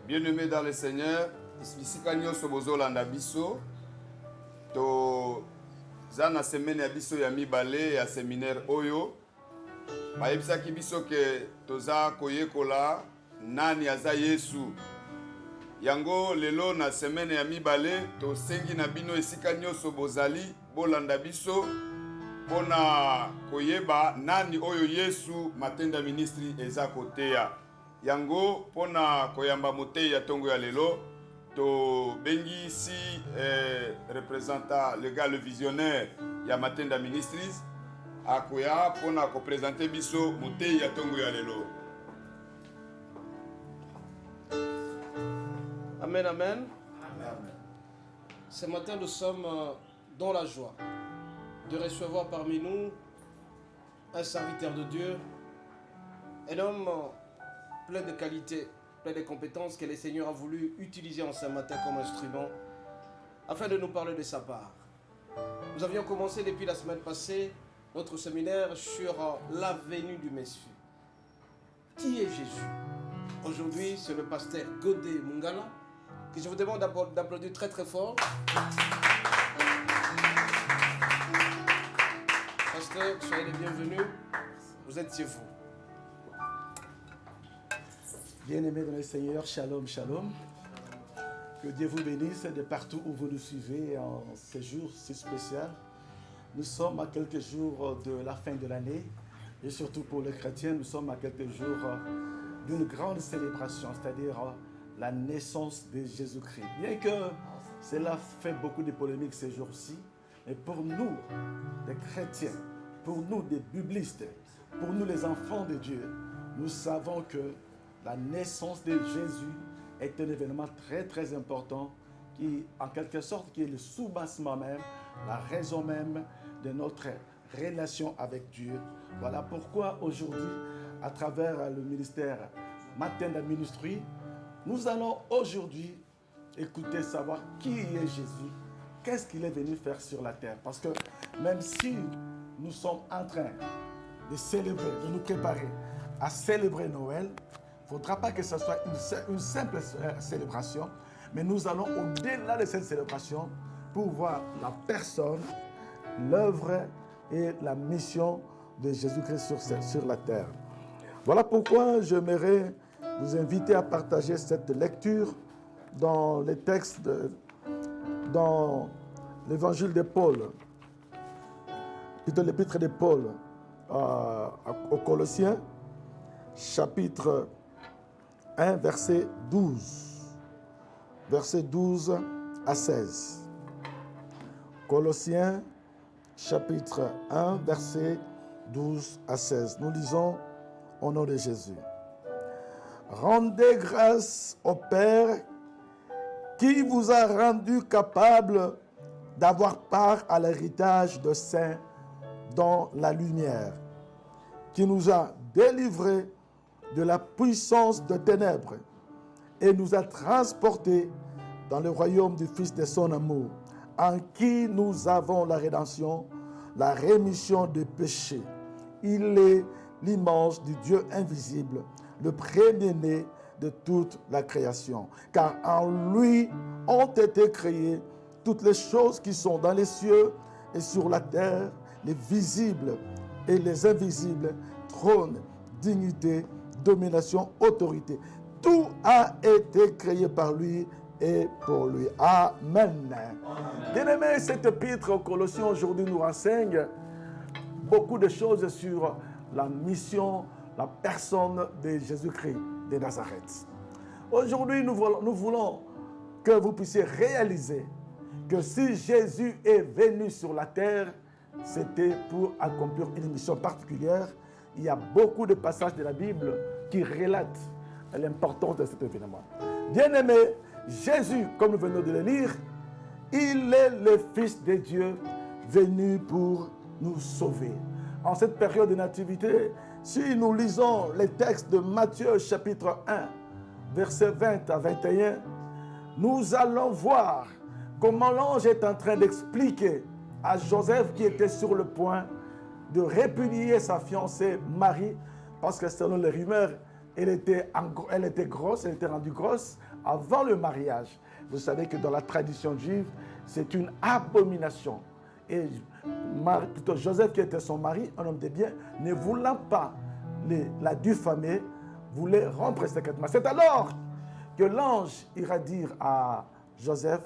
Bien-aimés dans le Seigneur, bisika nyonso bozolanda biso to zana semaine ya biso ya mibale ya séminaire oyo bayebisaki biso ke toza koyekola nani aza Yesu. Yango lelo na semaine ya mibale tosengi na bino esika nyonso bozali bolanda biso pona koyeba nani oyo Yesu Matenda Ministry eza koteya. Yango pona koyamba moteya tongo ya lelo to bengi si représentant le visionnaire ya Matenda Ministries akoya pona ko présenter biso moteya tongo ya lelo. Amen, amen. Amen. Ce matin, nous sommes dans la joie de recevoir parmi nous un serviteur de Dieu, un homme plein de qualités, plein de compétences que le Seigneur a voulu utiliser en ce matin comme instrument afin de nous parler de sa part. Nous avions commencé depuis la semaine passée notre séminaire sur la venue du Messie. Qui est Jésus? Aujourd'hui, c'est le pasteur Godé Mungala que je vous demande d'applaudir très très fort. Pasteur, soyez les bienvenus. Vous êtes chez vous. Bien-aimés dans le Seigneur, shalom, shalom. Que Dieu vous bénisse de partout où vous nous suivez en ce jour si spécial. Nous sommes à quelques jours de la fin de l'année et surtout pour les chrétiens, nous sommes à quelques jours d'une grande célébration, c'est-à-dire la naissance de Jésus-Christ. Bien que cela fait beaucoup de polémiques ces jours-ci, mais pour nous, les chrétiens, pour nous, des biblistes, pour nous, les enfants de Dieu, nous savons que la naissance de Jésus est un événement très très important qui, en quelque sorte, qui est le soubassement même, la raison même de notre relation avec Dieu. Voilà pourquoi aujourd'hui, à travers le ministère Matenda Ministry, nous allons aujourd'hui écouter, savoir qui est Jésus, qu'est-ce qu'il est venu faire sur la terre. Parce que même si nous sommes en train de célébrer, de nous préparer à célébrer Noël, il ne faudra pas que ce soit une simple célébration, mais nous allons au-delà de cette célébration pour voir la personne, l'œuvre et la mission de Jésus-Christ sur la terre. Voilà pourquoi j'aimerais vous inviter à partager cette lecture dans les textes, dans l'évangile de Paul, plutôt l'épître de Paul aux Colossiens, chapitre 1, verset 12. Verset 12 à 16. Colossiens, chapitre 1, verset 12 à 16. Nous lisons au nom de Jésus. Rendez grâce au Père qui vous a rendu capable d'avoir part à l'héritage de saints dans la lumière, qui nous a délivrés de la puissance de ténèbres et nous a transportés dans le royaume du Fils de son amour, en qui nous avons la rédemption, la rémission des péchés. Il est l'image du Dieu invisible, le premier-né de toute la création. Car en lui ont été créées toutes les choses qui sont dans les cieux et sur la terre, les visibles et les invisibles, trône, dignité, domination, autorité. Tout a été créé par lui et pour lui. Amen. Bien-aimés, cette épître aux Colossiens aujourd'hui nous renseigne beaucoup de choses sur la mission, la personne de Jésus-Christ de Nazareth. Aujourd'hui, nous voulons que vous puissiez réaliser que si Jésus est venu sur la terre, c'était pour accomplir une mission particulière. Il y a beaucoup de passages de la Bible qui relatent l'importance de cet événement. Bien-aimé, Jésus, comme nous venons de le lire, il est le Fils de Dieu venu pour nous sauver. En cette période de nativité, si nous lisons les textes de Matthieu chapitre 1, versets 20 à 21, nous allons voir comment l'ange est en train d'expliquer à Joseph qui était sur le point de répudier sa fiancée Marie, parce que selon les rumeurs, elle était grosse, elle était rendue grosse avant le mariage. Vous savez que dans la tradition juive, c'est une abomination. Et plutôt Joseph, qui était son mari, un homme de bien, ne voulant pas la diffamer, voulait rompre secrètement. C'est alors que l'ange ira dire à Joseph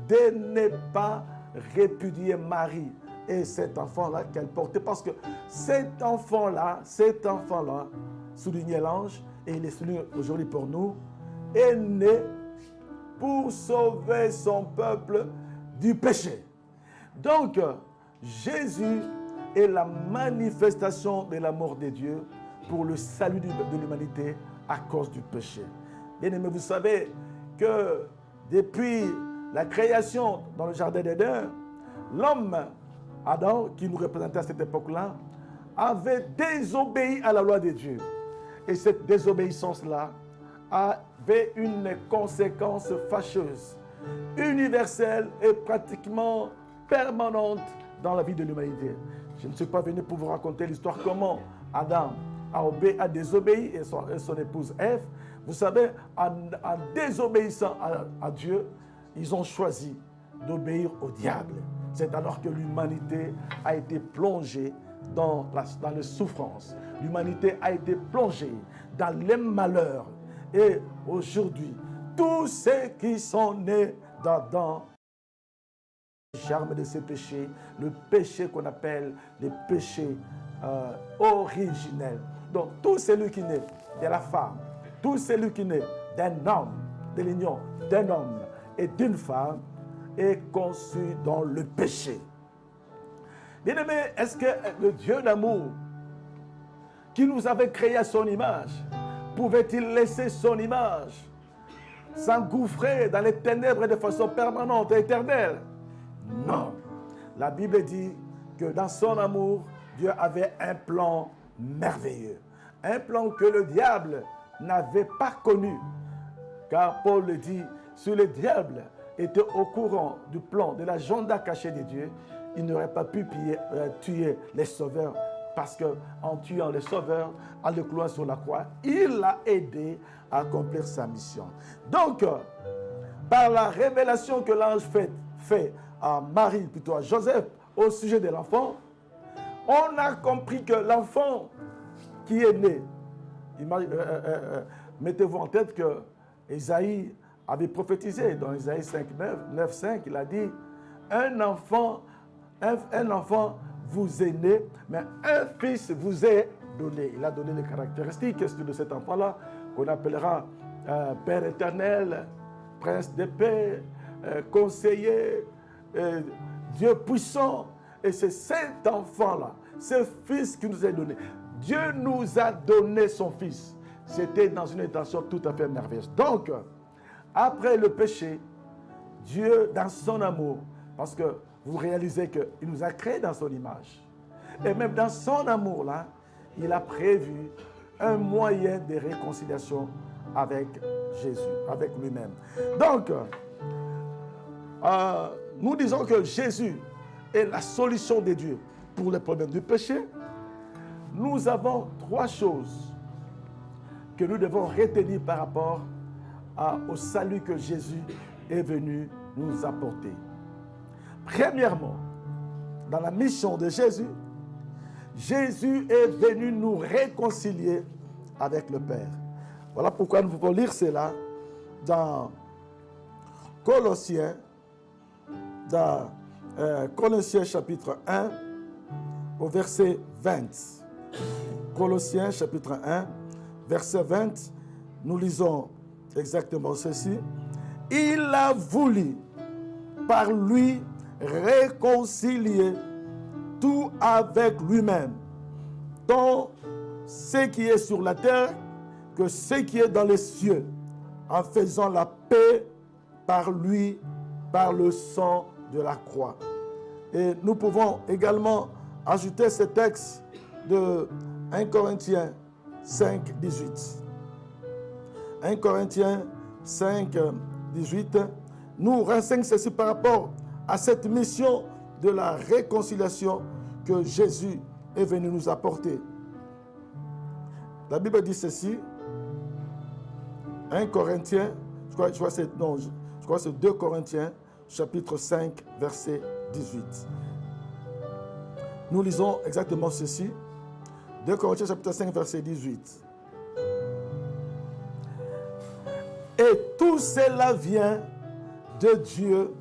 de ne pas répudier Marie et cet enfant-là qu'elle portait, parce que cet enfant-là, soulignait l'ange, et il est souligné aujourd'hui pour nous, est né pour sauver son peuple du péché. Donc, Jésus est la manifestation de l'amour de Dieu pour le salut de l'humanité à cause du péché. Bien-aimés, vous savez que depuis la création dans le jardin d'Éden, l'homme, Adam, qui nous représentait à cette époque-là, avait désobéi à la loi de Dieu. Et cette désobéissance-là avait une conséquence fâcheuse, universelle et pratiquement permanente dans la vie de l'humanité. Je ne suis pas venu pour vous raconter l'histoire comment Adam a désobéi et son épouse Ève. Vous savez, en désobéissant à Dieu, ils ont choisi d'obéir au diable. C'est alors que l'humanité a été plongée dans les souffrances. L'humanité a été plongée dans les malheurs. Et aujourd'hui, tous ceux qui sont nés d'Adam, le germe de ces péchés, le péché qu'on appelle le péché originel. Donc, tout celui qui naît de la femme, tout celui qui naît d'un homme, de l'union d'un homme et d'une femme, est conçu dans le péché. Bien-aimé, est-ce que le Dieu d'amour qui nous avait créé à son image, pouvait-il laisser son image s'engouffrer dans les ténèbres de façon permanente et éternelle? Non. La Bible dit que dans son amour, Dieu avait un plan merveilleux. Un plan que le diable n'avait pas connu. Car Paul le dit, si le diable était au courant du plan, de l'agenda caché de Dieu, il n'aurait pas pu tuer les sauveurs, parce qu'en tuant les sauveurs, en le clouant sur la croix, il l'a aidé à accomplir sa mission. Donc, par la révélation que l'ange fait à Marie, plutôt à Joseph, au sujet de l'enfant, on a compris que l'enfant qui est né, mettez-vous en tête que Isaïe avait prophétisé dans Isaïe 9:5, il a dit, un enfant vous est né, mais un fils vous est donné. Il a donné les caractéristiques de cet enfant-là, qu'on appellera Père éternel, Prince de paix, Conseiller, Dieu puissant. Et c'est cet enfant-là, ce fils qui nous est donné. Dieu nous a donné son fils. C'était dans une intention tout à fait merveilleuse. Donc, après le péché, Dieu, dans son amour, parce que vous réalisez qu'il nous a créés dans son image. Et même dans son amour-là, il a prévu un moyen de réconciliation avec Jésus, avec lui-même. Donc, nous disons que Jésus est la solution de Dieu pour les problèmes du péché. Nous avons trois choses que nous devons retenir par rapport au salut que Jésus est venu nous apporter. Premièrement, dans la mission de Jésus, Jésus est venu nous réconcilier avec le Père. Voilà pourquoi nous pouvons lire cela dans Colossiens, Colossiens chapitre 1, au verset 20. Colossiens chapitre 1, verset 20, nous lisons exactement ceci. Il a voulu par lui réconcilier tout avec lui-même, tant ce qui est sur la terre que ce qui est dans les cieux, en faisant la paix par lui, par le sang de la croix. Et nous pouvons également ajouter ce texte de 1 Corinthiens 5, 18. 1 Corinthiens 5, 18 nous renseigne ceci par rapport à cette mission de la réconciliation que Jésus est venu nous apporter. La Bible dit ceci, 1 Corinthiens, je crois que c'est 2 Corinthiens, chapitre 5, verset 18. Nous lisons exactement ceci. 2 Corinthiens, chapitre 5, verset 18. Et tout cela vient de Dieu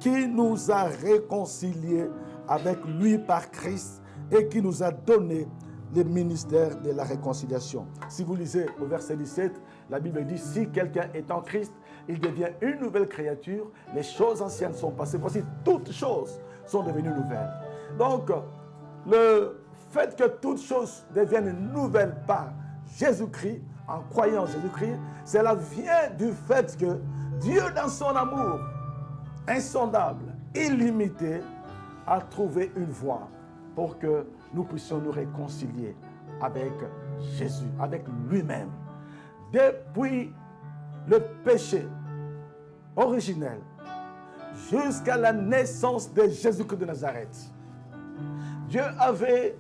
qui nous a réconciliés avec lui par Christ et qui nous a donné le ministère de la réconciliation. Si vous lisez au verset 17, la Bible dit, si quelqu'un est en Christ, il devient une nouvelle créature, les choses anciennes sont passées, voici toutes choses sont devenues nouvelles. Donc, le fait que toutes choses deviennent nouvelles par Jésus-Christ, en croyant en Jésus-Christ, cela vient du fait que Dieu, dans son amour insondable, illimité, a trouvé une voie pour que nous puissions nous réconcilier avec Jésus, avec lui-même. Depuis le péché originel jusqu'à la naissance de Jésus-Christ de Nazareth, Dieu avait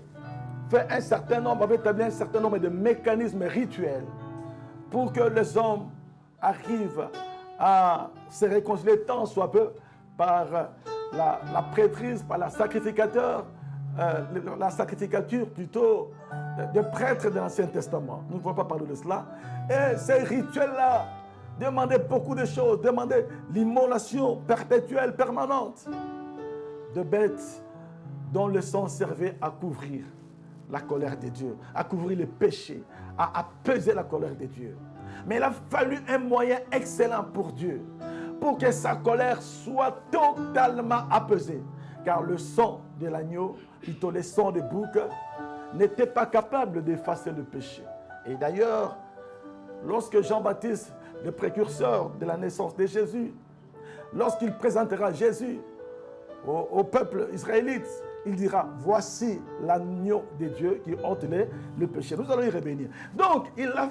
établi un certain nombre de mécanismes rituels pour que les hommes arrivent à se réconcilier tant soit peu par la prêtrise, par la sacrificature plutôt de prêtres de l'Ancien Testament. Nous ne pouvons pas parler de cela. Et ces rituels-là demandaient beaucoup de choses, demandaient l'immolation perpétuelle, permanente de bêtes dont le sang servait à couvrir la colère de Dieu, à couvrir les péchés, à apaiser la colère de Dieu. Mais il a fallu un moyen excellent pour Dieu, pour que sa colère soit totalement apaisée. Car le sang de l'agneau, plutôt le sang de bouc, n'était pas capable d'effacer le péché. Et d'ailleurs, lorsque Jean-Baptiste, le précurseur de la naissance de Jésus, lorsqu'il présentera Jésus au peuple israélite, il dira, voici l'agneau de Dieu qui ôte le péché. Nous allons y revenir. Donc, il a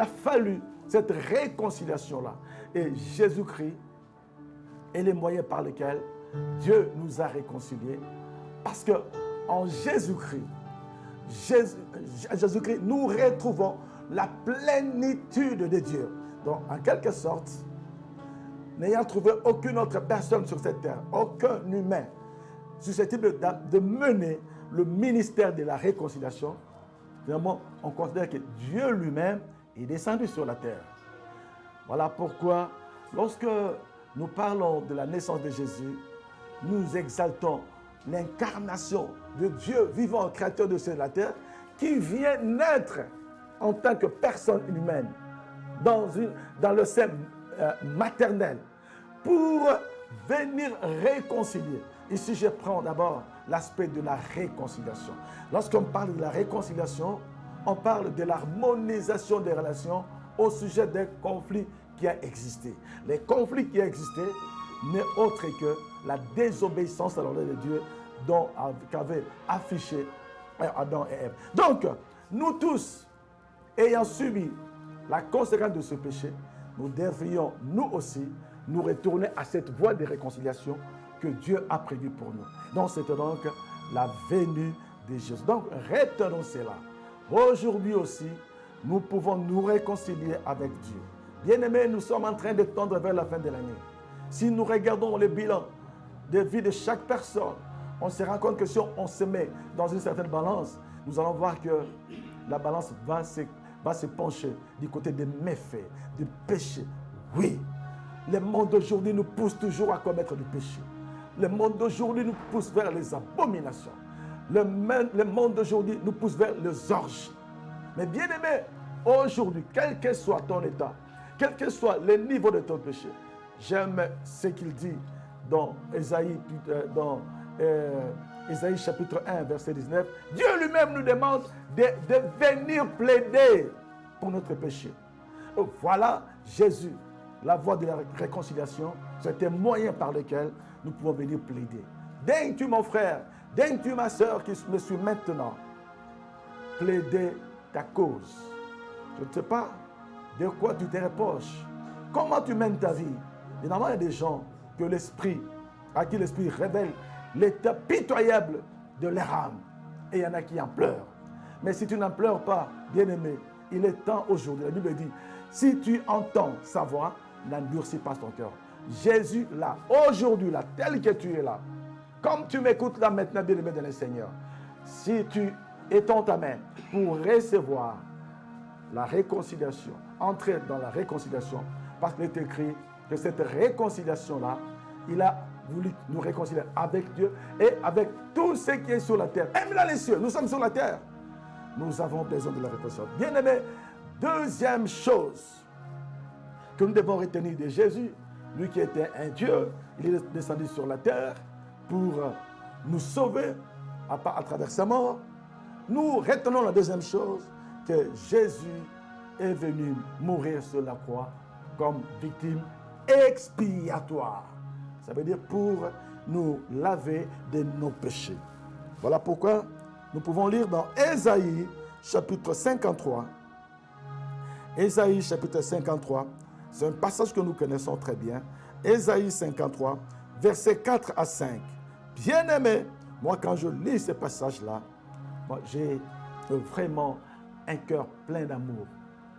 fallu cette réconciliation-là. Et Jésus-Christ est le moyen par lequel Dieu nous a réconciliés. Parce que en Jésus-Christ, nous retrouvons la plénitude de Dieu. Donc, en quelque sorte, n'ayant trouvé aucune autre personne sur cette terre, aucun humain susceptible de mener le ministère de la réconciliation, finalement, on considère que Dieu lui-même est descendu sur la terre. Voilà pourquoi, lorsque nous parlons de la naissance de Jésus, nous exaltons l'incarnation de Dieu vivant, créateur de ciel et de la terre, qui vient naître en tant que personne humaine dans le sein maternel pour venir réconcilier. Ici, je prends d'abord l'aspect de la réconciliation. Lorsqu'on parle de la réconciliation, on parle de l'harmonisation des relations au sujet des conflits qui ont existé. Les conflits qui ont existé n'est autre que la désobéissance à l'ordre de Dieu qu'avaient affiché Adam et Ève. Donc, nous tous, ayant subi la conséquence de ce péché, nous devrions, nous aussi, nous retourner à cette voie de réconciliation que Dieu a prévue pour nous. Donc, c'est donc la venue de Jésus. Donc, retenons cela. Aujourd'hui aussi, nous pouvons nous réconcilier avec Dieu. Bien-aimés, nous sommes en train de tendre vers la fin de l'année. Si nous regardons le bilan de vie de chaque personne, on se rend compte que si on se met dans une certaine balance, nous allons voir que la balance va se pencher du côté des méfaits, du péché. Oui, le monde d'aujourd'hui nous pousse toujours à commettre du péché. Le monde d'aujourd'hui nous pousse vers les abominations. Le monde d'aujourd'hui nous pousse vers les orgies. Mais bien aimé, aujourd'hui, quel que soit ton état, quel que soit le niveau de ton péché, j'aime ce qu'il dit dans Ésaïe chapitre 1, verset 19. Dieu lui-même nous demande de venir plaider pour notre péché. Voilà Jésus, la voie de la réconciliation, c'est un moyen par lequel nous pouvons venir plaider. Daignes-tu, mon frère, daignes-tu, ma soeur, qui me suis maintenant, plaider ta cause. Je ne sais pas de quoi tu te reproches, comment tu mènes ta vie. Évidemment, il y a des gens à qui l'Esprit révèle l'état pitoyable de leur âme. Et il y en a qui en pleurent. Mais si tu n'en pleures pas, bien-aimé, il est temps aujourd'hui. La Bible dit, si tu entends sa voix, n'endurcis pas ton cœur. Jésus, là, aujourd'hui, là, tel que tu es là, comme tu m'écoutes là maintenant, bien-aimé dans le Seigneur, si tu étends ta main pour recevoir la réconciliation, entrer dans la réconciliation, parce qu'il est écrit que cette réconciliation-là, il a voulu nous réconcilier avec Dieu et avec tout ce qui est sur la terre. Même dans les cieux, nous sommes sur la terre. Nous avons besoin de la réconciliation. Bien-aimé, deuxième chose que nous devons retenir de Jésus, lui qui était un Dieu, il est descendu sur la terre pour nous sauver à travers sa mort. Nous retenons la deuxième chose, que Jésus est venu mourir sur la croix comme victime expiatoire. Ça veut dire pour nous laver de nos péchés. Voilà pourquoi nous pouvons lire dans Ésaïe chapitre 53. Ésaïe chapitre 53, c'est un passage que nous connaissons très bien. Ésaïe 53, versets 4 à 5. Bien-aimé, moi quand je lis ce passage-là, moi j'ai vraiment un cœur plein d'amour,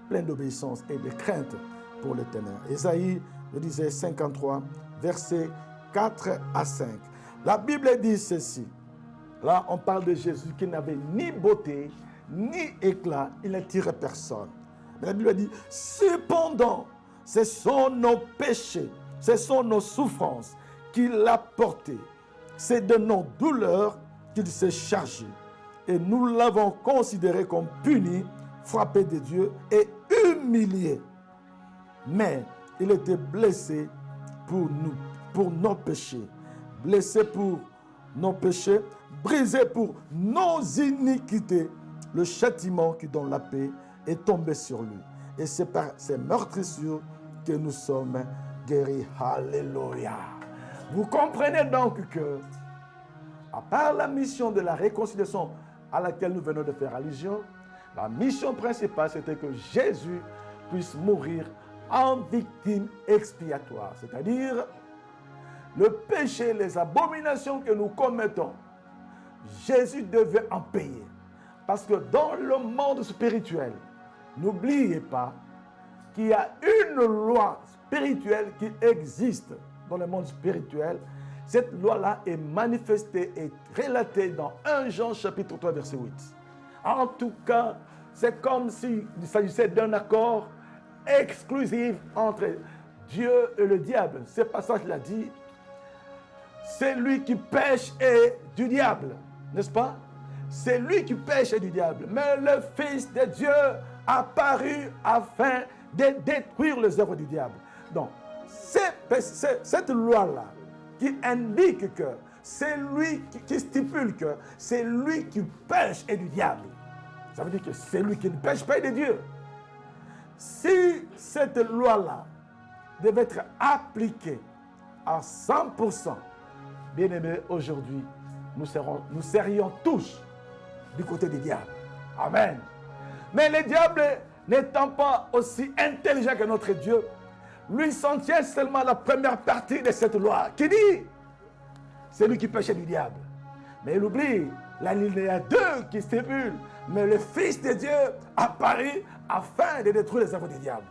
plein d'obéissance et de crainte pour l'Éternel. Ésaïe, je disais 53, versets 4 à 5. La Bible dit ceci. Là, on parle de Jésus qui n'avait ni beauté, ni éclat. Il n'attirait personne. Mais la Bible dit, cependant, ce sont nos péchés, ce sont nos souffrances qu'il a portées. C'est de nos douleurs qu'il s'est chargé. Et nous l'avons considéré comme puni, frappé de Dieu et humilié. Mais il était blessé pour nous, pour nos péchés. Blessé pour nos péchés, brisé pour nos iniquités. Le châtiment qui donne la paix est tombé sur lui. Et c'est par ces meurtrissures que nous sommes guéris. Alléluia. Vous comprenez donc que, à part la mission de la réconciliation à laquelle nous venons de faire allusion, la mission principale, c'était que Jésus puisse mourir en victime expiatoire. C'est-à-dire, le péché, les abominations que nous commettons, Jésus devait en payer. Parce que dans le monde spirituel, n'oubliez pas qu'il y a une loi spirituelle qui existe dans le monde spirituel. Cette loi-là est manifestée et relatée dans 1 Jean chapitre 3 verset 8. En tout cas, c'est comme s'il s'agissait d'un accord exclusif entre Dieu et le diable. Ce passage l'a dit, c'est lui qui pêche et du diable, n'est-ce pas? C'est lui qui pêche et du diable. Mais le Fils de Dieu a paru afin de détruire les œuvres du diable. Donc, cette loi-là qui indique que c'est lui qui stipule que c'est lui qui pêche et du diable. Ça veut dire que c'est lui qui ne pêche pas de Dieu. Si cette loi-là devait être appliquée à 100%, bien aimés, aujourd'hui, nous serions tous du côté du diable. Amen. Mais le diable, n'étant pas aussi intelligent que notre Dieu, lui s'en tient seulement à la première partie de cette loi qui dit, c'est lui qui pêchait du diable. Mais il oublie l'alinéa 2 qui stipule, mais le Fils de Dieu apparut afin de détruire les œuvres du diable.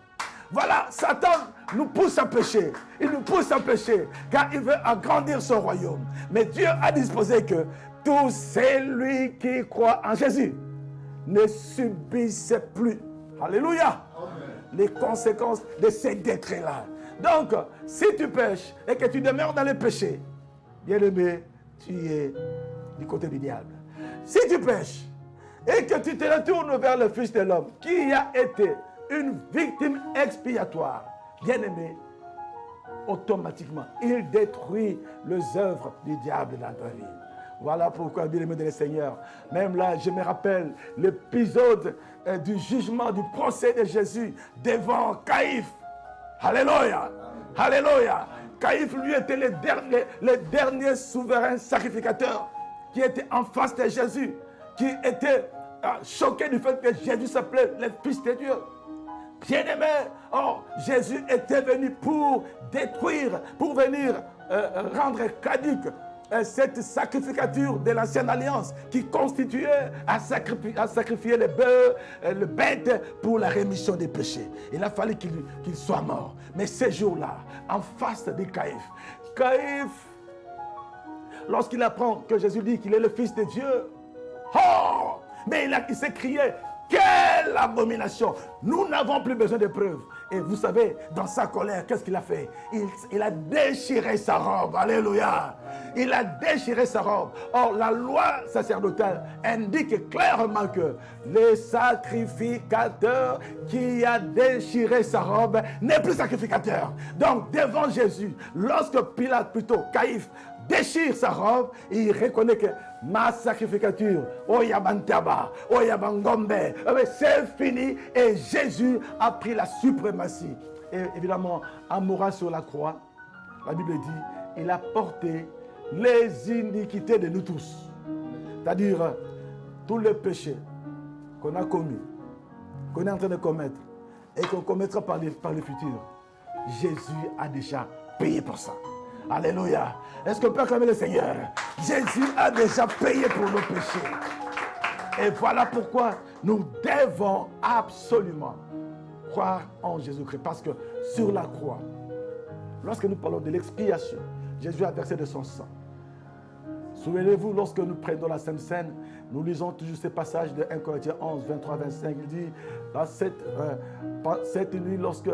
Voilà, Satan nous pousse à pécher. Il nous pousse à pécher car il veut agrandir son royaume. Mais Dieu a disposé que tout celui qui croit en Jésus ne subisse plus. Alléluia. Amen. Les conséquences de ces décrets-là. Donc, si tu pêches et que tu demeures dans le péché, bien-aimé, tu es du côté du diable. Si tu pêches et que tu te retournes vers le Fils de l'homme qui a été une victime expiatoire, bien-aimé, automatiquement, il détruit les œuvres du diable dans ta vie. Voilà pourquoi, bien-aimé de le Seigneur, même là, je me rappelle l'épisode du jugement, du procès de Jésus devant Caïphe. Alléluia. Alléluia. Caïphe, lui, était le dernier souverain sacrificateur qui était en face de Jésus, qui était choqué du fait que Jésus s'appelait le Fils de Dieu. Bien-aimé, Jésus était venu pour détruire, pour venir rendre caduque cette sacrificature de l'ancienne alliance qui constituait à sacrifier les bœufs, le bête pour la rémission des péchés. Il a fallu qu'il soit mort. Mais ces jours-là, en face de Caïphe, lorsqu'il apprend que Jésus dit qu'il est le Fils de Dieu, oh, mais il s'est crié, quelle abomination! Nous n'avons plus besoin de preuves. Et vous savez, dans sa colère, qu'est-ce qu'il a fait? Il a déchiré sa robe. Alléluia! Il a déchiré sa robe. Or, la loi sacerdotale indique clairement que le sacrificateur qui a déchiré sa robe n'est plus sacrificateur. Donc, devant Jésus, lorsque Pilate, plutôt Caïphe, déchire sa robe, il reconnaît que ma sacrificature, oh Yabantaba, oh Yabangombe, c'est fini et Jésus a pris la suprématie. Et évidemment, en mourant sur la croix, la Bible dit, il a porté les iniquités de nous tous. C'est-à-dire, tous les péchés qu'on a commis, qu'on est en train de commettre et qu'on commettra par le futur, Jésus a déjà payé pour ça. Alléluia. Est-ce qu'on peut acclamer le Seigneur? Jésus a déjà payé pour nos péchés. Et voilà pourquoi nous devons absolument croire en Jésus-Christ. Parce que sur la croix, lorsque nous parlons de l'expiation, Jésus a versé de son sang. Souvenez-vous, lorsque nous prenons la Sainte Seine, nous lisons toujours ces passages de 1 Corinthiens 11, 23, 25. Il dit, cette nuit, lorsque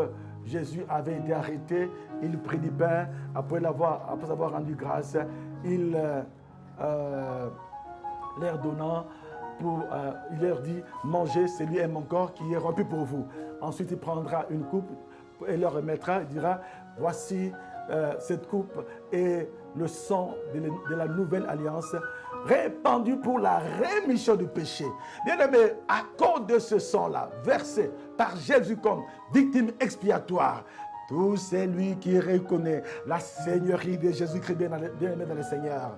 Jésus avait été arrêté, il prit du pain, après avoir rendu grâce, il leur donnant, il leur dit, mangez, celui est mon corps qui est rompu pour vous. Ensuite, il prendra une coupe et leur remettra, il dira, voici cette coupe est le sang de la nouvelle alliance, répandu pour la rémission du péché. Bien-aimés, à cause de ce sang-là, versé par Jésus comme victime expiatoire, tout celui qui reconnaît la seigneurie de Jésus-Christ, bien-aimé dans le Seigneur,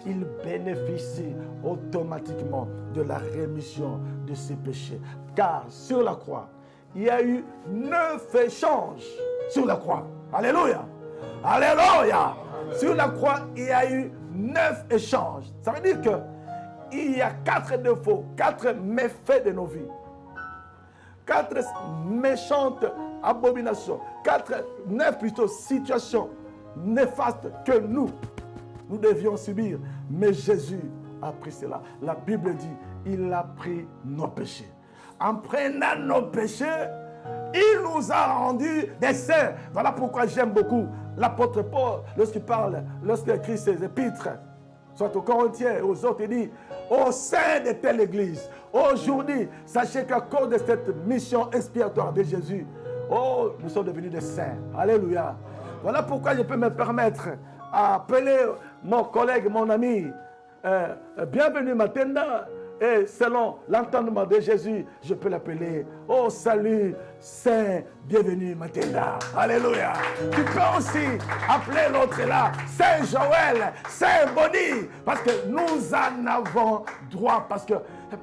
il bénéficie automatiquement de la rémission de ses péchés. Car sur la croix, il y a eu 9 échanges sur la croix. Alléluia! Alléluia! Sur la croix, il y a eu 9 échanges. Ça veut dire qu'il y a 4 défauts, 4 méfaits de nos vies. 4 méchantes abominations, 9 plutôt situations néfastes que nous devions subir. Mais Jésus a pris cela. La Bible dit, il a pris nos péchés. En prenant nos péchés, il nous a rendus des saints. Voilà pourquoi j'aime beaucoup l'apôtre Paul, lorsqu'il écrit ses épîtres, soit aux Corinthiens et aux autres, il dit, au sein de telle église, aujourd'hui, sachez qu'à cause de cette mission expiatoire de Jésus, oh, nous sommes devenus des saints. Alléluia. Voilà pourquoi je peux me permettre d'appeler mon collègue, mon ami, bienvenue Matenda. Et selon l'entendement de Jésus, je peux l'appeler, oh salut, Saint, bienvenue Matenda. Alléluia. Tu peux aussi appeler l'autre là, Saint Joël, Saint Bonnie, parce que nous en avons droit. Parce que,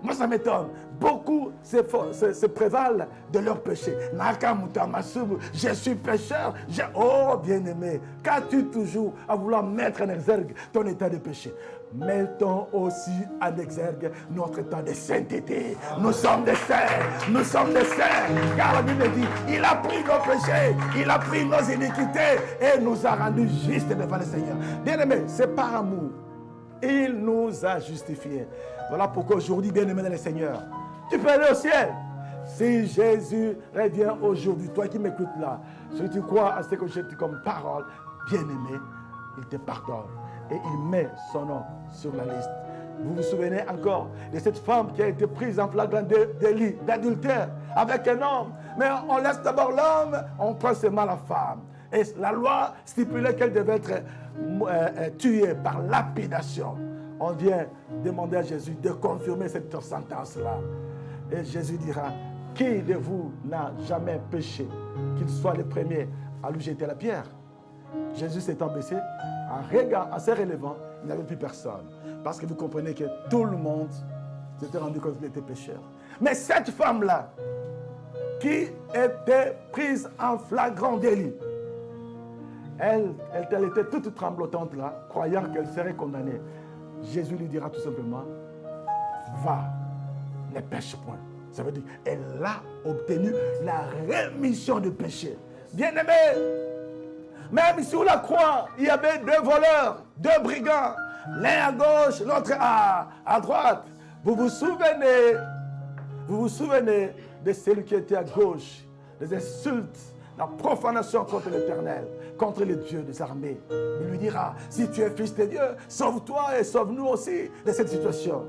moi ça m'étonne, beaucoup se prévalent de leur péché. Je suis pécheur. Oh bien-aimé, qu'as-tu toujours à vouloir mettre en exergue ton état de péché? Mettons aussi en exergue notre état de sainteté. Nous sommes des saints, nous sommes des saints. Car la Bible dit, il a pris nos péchés, il a pris nos iniquités et nous a rendus justes devant le Seigneur. Bien-aimé, c'est par amour. Il nous a justifiés. Voilà pourquoi aujourd'hui, bien-aimé dans le Seigneur, tu peux aller au ciel. Si Jésus revient aujourd'hui, toi qui m'écoutes là, si tu crois à ce que je dis comme parole, bien-aimé, il te pardonne. Et il met son nom sur la liste. Vous vous souvenez encore de cette femme qui a été prise en flagrant délit d'adultère avec un homme. Mais on laisse d'abord l'homme, on prend seulement la femme. Et la loi stipulait qu'elle devait être tuée par lapidation. On vient demander à Jésus de confirmer cette sentence-là. Et Jésus dira, qui de vous n'a jamais péché, qu'il soit le premier à lui jeter la pierre? Jésus s'étant baissé, en se relevant, il n'y avait plus personne. Parce que vous comprenez que tout le monde s'était rendu compte qu'il était pécheur. Mais cette femme-là, qui était prise en flagrant délit, Elle était toute tremblotante là, croyant qu'elle serait condamnée. Jésus lui dira tout simplement, va, ne pêche point. Ça veut dire qu'elle a obtenu la rémission de péché. Bien-aimé, même sur la croix, il y avait 2 voleurs, 2 brigands, l'un à gauche, l'autre à droite. Vous vous souvenez de celui qui était à gauche, des insultes, la profanation contre l'Éternel, contre les dieux des armées. Il lui dira, si tu es fils de Dieu, sauve-toi et sauve-nous aussi de cette situation.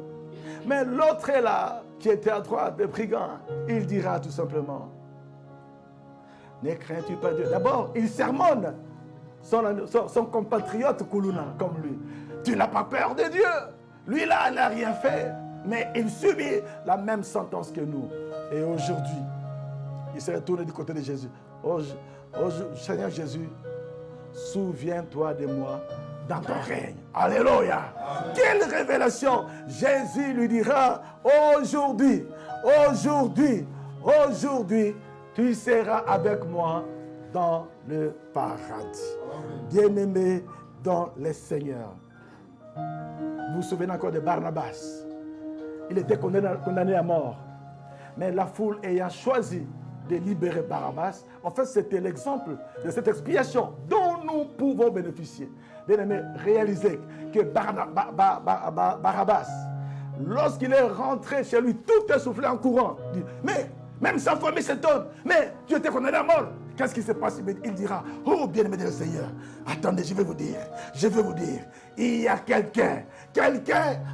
Mais l'autre est là, qui était à droite, le brigand, il dira tout simplement, ne crains-tu pas Dieu? D'abord, il sermonne son compatriote Koulouna, comme lui. Tu n'as pas peur de Dieu. Lui là n'a rien fait, mais il subit la même sentence que nous. Et aujourd'hui, il s'est retourné du côté de Jésus. Oh, Seigneur Jésus, souviens-toi de moi dans ton règne. Alléluia. Quelle révélation. Jésus lui dira, aujourd'hui, tu seras avec moi dans le paradis. Bien-aimé dans le Seigneur. Vous vous souvenez encore de Barnabas. Il était condamné à mort. Mais la foule ayant choisi de libérer Barabbas, en fait, c'était l'exemple de cette expiation dont nous pouvons bénéficier. Bien-aimé, réalisez que Barabbas, lorsqu'il est rentré chez lui, tout essoufflé en courant, dit, mais même sa famille s'étonne, mais tu étais condamné à mort. Qu'est-ce qui s'est passé? Il dira, oh bien-aimé de le Seigneur, attendez, je vais vous dire, il y a quelqu'un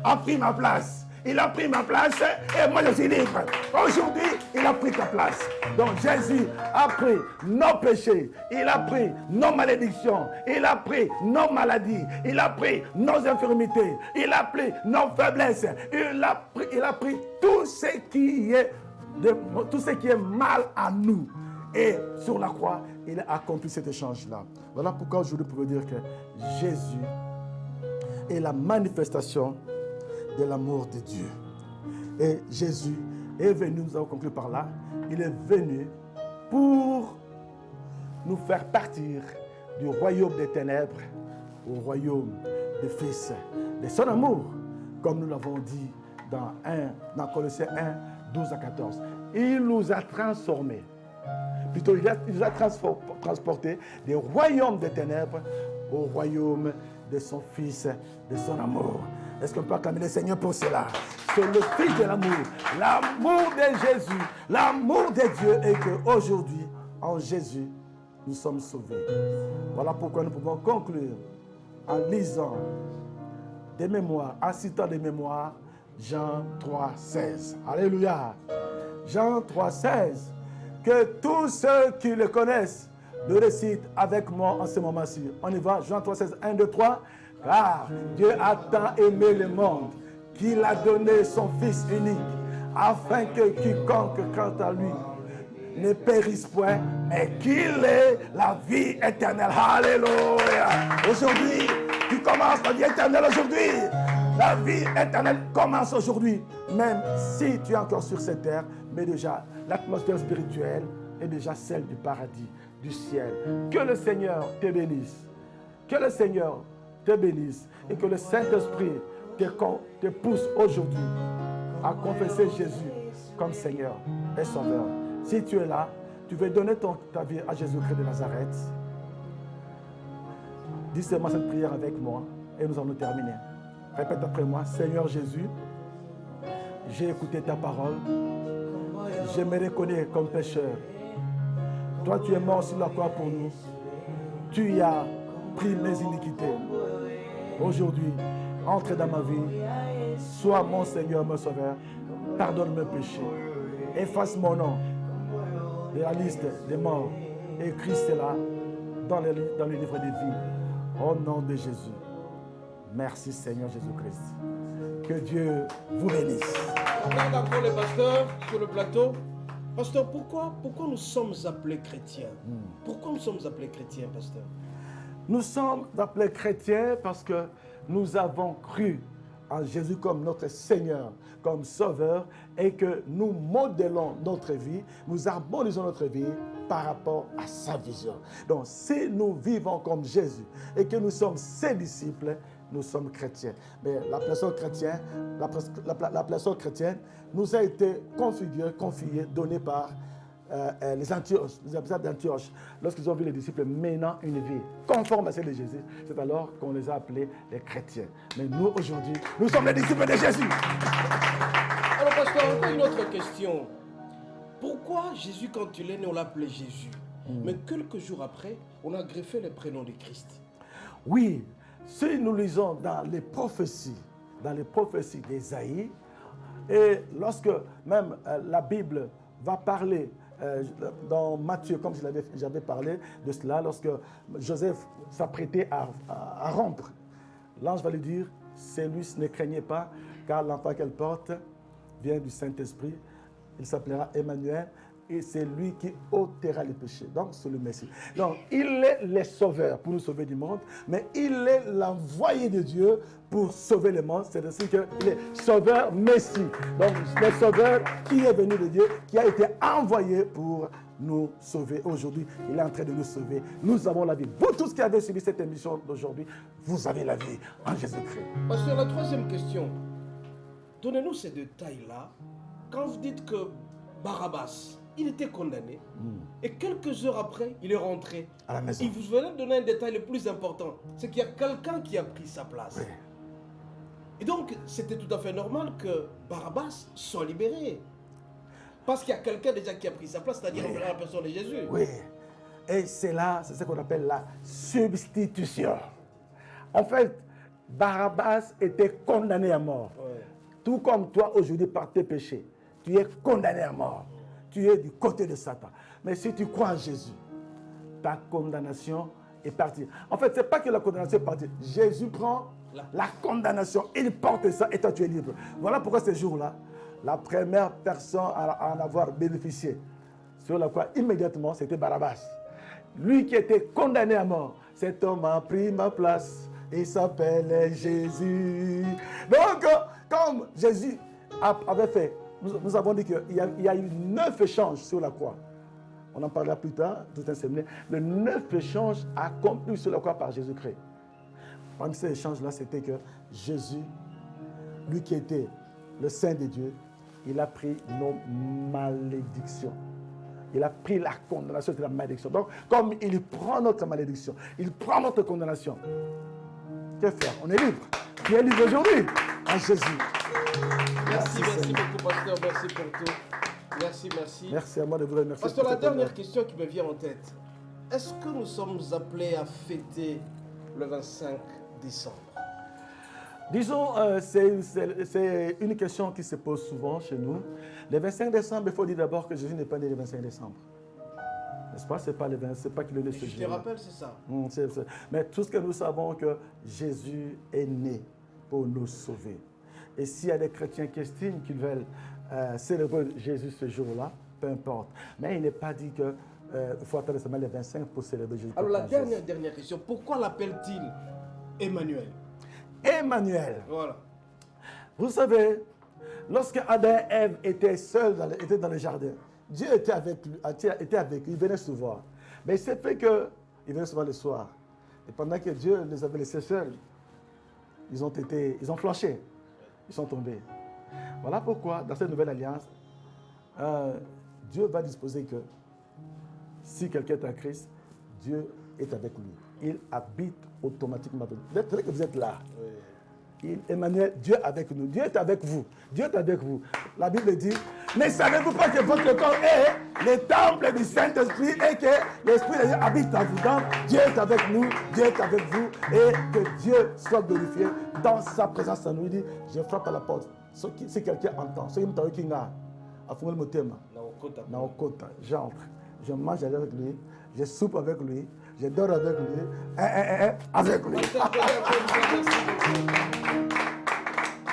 a pris ma place. Il a pris ma place et moi je suis libre. Aujourd'hui, il a pris ta place. Donc Jésus a pris nos péchés, il a pris nos malédictions, il a pris nos maladies, il a pris nos infirmités, il a pris nos faiblesses, il a pris tout ce qui est mal à nous. Et sur la croix, il a accompli cet échange-là. Voilà pourquoi aujourd'hui vous pouvez dire que Jésus est la manifestation de l'amour de Dieu. Et Jésus est venu, nous avons conclu par là, il est venu pour nous faire partir du royaume des ténèbres au royaume des fils de son amour, comme nous l'avons dit dans Colossiens 1, 12 à 14. Il nous a transformés. Plutôt, il nous a transportés des royaumes des ténèbres au royaume de son Fils, de son amour. Est-ce qu'on peut acclamer le Seigneur pour cela? C'est le Fils de l'amour de Jésus, l'amour de Dieu, et qu'aujourd'hui, en Jésus, nous sommes sauvés. Voilà pourquoi nous pouvons conclure en lisant des mémoires, en citant des mémoires, Jean 3, 16. Alléluia. Jean 3, 16. Que tous ceux qui le connaissent le récitent avec moi en ce moment-ci. On y va, Jean 3, 16, 1, 2, 3. Car Dieu a tant aimé le monde qu'il a donné son Fils unique, afin que quiconque quant à lui ne périsse point, mais qu'il ait la vie éternelle. Alléluia. Aujourd'hui, tu commences la vie éternelle aujourd'hui. La vie éternelle commence aujourd'hui. Même si tu es encore sur cette terre, mais déjà, l'atmosphère spirituelle est déjà celle du paradis, du ciel. Que le Seigneur te bénisse. Que le Seigneur te bénisse et que le Saint-Esprit te pousse aujourd'hui à confesser Jésus comme Seigneur et Sauveur. Si tu es là, tu veux donner ta vie à Jésus-Christ de Nazareth, dis seulement cette prière avec moi et nous allons terminer. Répète après moi. Seigneur Jésus, j'ai écouté ta parole, je me reconnais comme pécheur. Toi, tu es mort sur la croix pour nous. Tu y as pris mes iniquités. Aujourd'hui, entre dans ma vie. Sois mon Seigneur, mon Sauveur. Pardonne mes péchés. Efface mon nom de la liste des morts. Écris cela dans le livre de vie. Au nom de Jésus. Merci Seigneur Jésus-Christ. Que Dieu vous bénisse. On regarde encore le pasteur sur le plateau. Pasteur, pourquoi nous sommes appelés chrétiens? Pourquoi nous sommes appelés chrétiens, pasteur? Nous sommes appelés chrétiens parce que nous avons cru en Jésus comme notre Seigneur, comme Sauveur, et que nous modélons notre vie, nous harmonisons notre vie par rapport à sa vision. Donc, si nous vivons comme Jésus et que nous sommes ses disciples, nous sommes chrétiens. Mais l'appellation chrétienne, l'appellation chrétienne nous a été confiée, donnée par les Antioches, les apôtres d'Antioche, lorsqu'ils ont vu les disciples menant une vie conforme à celle de Jésus, c'est alors qu'on les a appelés les chrétiens. Mais nous, aujourd'hui, nous sommes les disciples de Jésus. Alors, pasteur, encore une autre question. Pourquoi Jésus, quand il est né, on l'appelait Jésus, mais quelques jours après, on a greffé le prénom de Christ? Oui, si nous lisons dans les prophéties d'Ésaïe, et lorsque même la Bible va parler dans Matthieu, comme j'avais parlé de cela, lorsque Joseph s'apprêtait à rompre, l'ange va lui dire, ne craignez pas, car l'enfant qu'elle porte vient du Saint-Esprit, il s'appellera Emmanuel, et c'est lui qui ôtera les péchés. Donc, c'est le Messie. Donc, il est le sauveur pour nous sauver du monde, mais il est l'envoyé de Dieu pour sauver le monde. C'est ainsi qu'il est sauveur Messie. Donc, le sauveur qui est venu de Dieu, qui a été envoyé pour nous sauver. Aujourd'hui, il est en train de nous sauver. Nous avons la vie. Vous tous qui avez suivi cette émission d'aujourd'hui, vous avez la vie en Jésus-Christ. Pasteur, la troisième question. Donnez-nous ces détails-là. Quand vous dites que Barabbas, il était condamné, et quelques heures après, il est rentré à la maison. Il vous venez de donner un détail le plus important, c'est qu'il y a quelqu'un qui a pris sa place. Oui. Et donc, c'était tout à fait normal que Barabbas soit libéré. Parce qu'il y a quelqu'un déjà qui a pris sa place, c'est-à-dire la personne de Jésus. Oui. Et c'est là, c'est ce qu'on appelle la substitution. En fait, Barabbas était condamné à mort. Ouais. Tout comme toi aujourd'hui par tes péchés. Tu es condamné à mort. Tu es du côté de Satan. Mais si tu crois en Jésus, ta condamnation est partie. En fait, ce n'est pas que la condamnation est partie. Jésus prend la condamnation, il porte ça et toi tu es libre. Voilà pourquoi ce jour-là, la première personne à en avoir bénéficié, sur la croix immédiatement, c'était Barabbas. Lui qui était condamné à mort, cet homme a pris ma place. Il s'appelle Jésus. Donc, comme Jésus avait fait, nous avons dit qu'il y a eu 9 échanges sur la croix. On en parlera plus tard, tout un séminaire. Le 9 échanges accomplis sur la croix par Jésus-Christ. Parmi ces échanges-là, c'était que Jésus, lui qui était le Saint de Dieu, il a pris nos malédictions. Il a pris la condamnation de la malédiction. Donc, comme il prend notre malédiction, il prend notre condamnation. Que faire? On est libre. Tu es libre aujourd'hui en Jésus. Merci beaucoup, pasteur. Merci pour tout. Merci. Merci à moi de vous remercier. Pasteur, la dernière question qui me vient en tête. Est-ce que nous sommes appelés à fêter le 25 décembre? Disons, c'est une question qui se pose souvent chez nous. Le 25 décembre, il faut dire d'abord que Jésus n'est pas né le 25 décembre. N'est-ce pas? Ce n'est pas qu'il est né ce jour. Je te rappelle, c'est ça. Mais tout ce que nous savons, que Jésus est né pour nous sauver. Et s'il y a des chrétiens qui estiment qu'ils veulent célébrer Jésus ce jour-là, peu importe. Mais il n'est pas dit qu'il faut attendre seulement le 25 pour célébrer Jésus. Alors la dernière question, pourquoi l'appelle-t-il Emmanuel? Emmanuel. Voilà. Vous savez, lorsque Adam et Ève étaient seuls étaient dans le jardin, Dieu était avec lui, il venait se voir. Mais il s'est fait qu'il venait se voir le soir. Et pendant que Dieu les avait laissés seuls, ils ont flanché, ils sont tombés. Voilà pourquoi, dans cette nouvelle alliance, Dieu va disposer que si quelqu'un est en Christ, Dieu est avec lui. Il habite automatiquement. Peut-être que vous êtes là. Emmanuel, Dieu est avec nous. Dieu est avec vous. Dieu est avec vous. La Bible dit, mais savez-vous pas que votre corps est le temple du Saint-Esprit et que l'Esprit de Dieu habite en vous? Donc, Dieu est avec nous, Dieu est avec vous et que Dieu soit glorifié dans sa présence en nous. Il dit, je frappe à la porte. Si quelqu'un entend, ce qui me a fumé le thème. J'entre, je mange avec lui, je soupe avec lui, je dors avec lui, avec lui.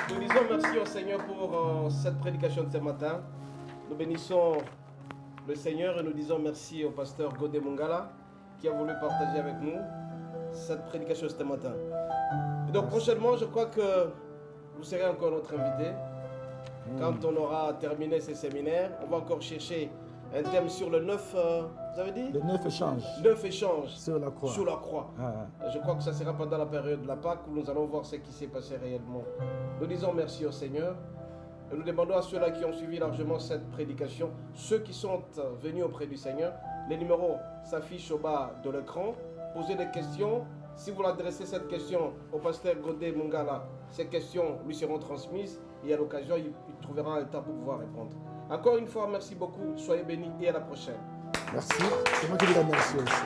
Nous disons merci au Seigneur pour cette prédication de ce matin. Nous bénissons le Seigneur et nous disons merci au pasteur Godé Mongala qui a voulu partager avec nous cette prédication ce matin. Et donc prochainement, je crois que vous serez encore notre invité. Quand on aura terminé ces séminaires, on va encore chercher un thème sur le 9, vous avez dit? Le 9 échanges 9 échanges sur la croix. sur la croix. Je crois que ça sera pendant la période de la Pâque où nous allons voir ce qui s'est passé réellement. Nous disons merci au Seigneur. Et nous demandons à ceux-là qui ont suivi largement cette prédication, ceux qui sont venus auprès du Seigneur, les numéros s'affichent au bas de l'écran. Posez des questions. Si vous adressez cette question au pasteur Godé Mungala, ces questions lui seront transmises et à l'occasion, il trouvera un temps pour pouvoir répondre. Encore une fois, merci beaucoup. Soyez bénis et à la prochaine. Merci. C'est moi qui dis la merci aussi.